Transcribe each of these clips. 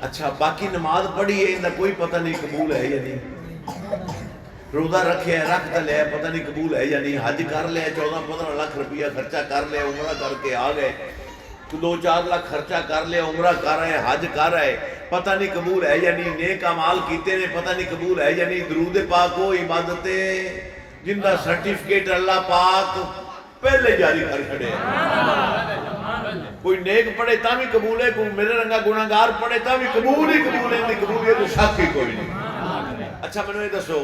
अच्छा बाकी नमाज पढ़ी है इनका कोई पता नहीं कबूल है या नहीं, रोजा रखे रख तो लिया पता नहीं कबूल है या नहीं, हज कर लिया 14-15 लाख रुपया खर्चा कर लिया, उमरा करके आ गए, 2-4 लाख खर्चा कर लिया, उमरा कर रहे हज कर रहे, पता नहीं कबूल है या नहीं, नेक अमाल कीते ने पता नहीं कबूल है या नहीं। दरूद पाक वो इबादत जिनका सर्टिफिकेट अल्लाह पाक पहले जारी कर छड़े। कोई नेक पढ़े ता भी कबूल है, कोई मेरे रंगा गुनाहगार पढ़े ता भी कबूल ही कबूल है, कबूलियत तो शक ही कोई नहीं। अच्छा मैंने ये दसो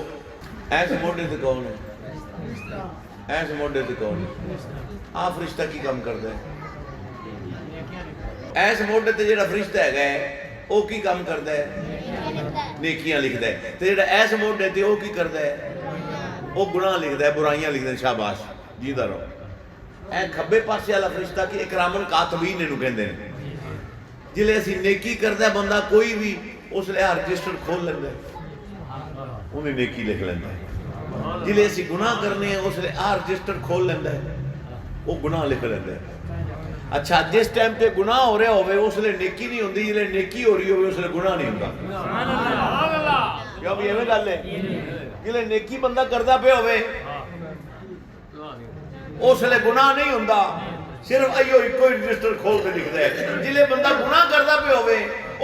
ऐस मोढे ते कौन है, ऐस मोढे ते कौन है? आ फरिश्ता की काम करता है? ऐस मोढे ते जेड़ा फरिश्ता है वो की काम करता है? नेकियां लिखता है। ते जेड़ा ऐस मोढे ते वो की करता है? वो गुनाह लिखता है, बुराइयां लिखता है। शाबाश जीदा रहो। ऐ खब्बे पासे वाला फरिश्ता की इकरामन कातबीन इहनूं कहंदे ने। जिले असीं नेकी करदा बंदा कोई भी उसले रजिस्टर खोल लैंदा है, उन्हें नेकी लिख लैंदा है। जिले असीं गुनाह करने हैं उसले रजिस्टर खोल लैंदा है, वो गुनाह लिख लैंदा है। अच्छा जिस टाइम पे गुनाह हो रहा होवे उसले नेकी नहीं होंदी, जिले नेकी हो रही होवे उसले गुनाह नहीं होंदा। क्यों भी एवें गल है? जिले नेकी बंदा करदा पे होवे उसले गुनाह नहीं होंदा, सिर्फ अयो इको रजिस्टर खोल के लिखता है। जिले बंदा गुनाह करदा पे होवे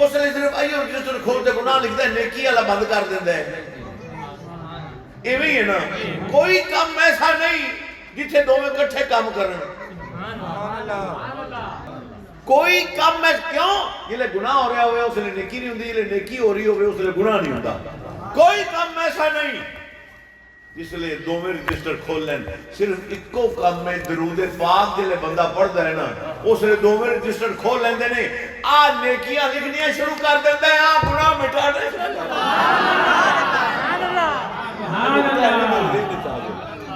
उसले सिर्फ अयो रजिस्टर खोल के गुनाह लिखता है, नेकी वाला बंद कर देंदा है। इवें ही है ना, कोई काम ऐसा नहीं जिथे दोवें इकट्ठे काम करन। कोई काम है क्यों? जिले गुनाह हो रहा होवे उसले नेकी नहीं होंदी, जिले नेकी हो रही होवे उसले गुनाह नहीं होंदा। कोई काम ऐसा नहीं जिसले दोवें रजिस्टर खोल लें। सिर्फ इको काम में दरूद पाक जिले बंदा पढ़ता है ना उसले दोवें रजिस्टर खोल लेंदे ने। आ नेकियां लिखनियां शुरू कर देंदा है, आ गुनाह मिटाने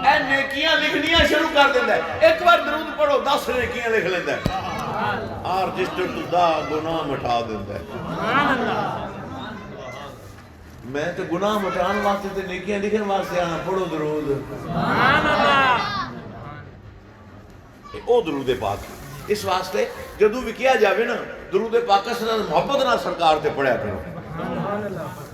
ए नेकियां लिखनियां शुरू कर देंदा है। एक बार दरूद पढ़ो 10 नेकियां लिख लेंदा है, आ रजिस्टर तो 10 गुनाह मिटा देंदा है। मैं तो गुनाह मिटाने वास्ते ते नेकियां लिखने वास्ते आना। पढ़ो दरूद, ओ दरूद पाक। इस वास्ते जदों भी किया जाए ना दरूद पाक मोहब्बत नाल सरकार ते पढ़िया करो।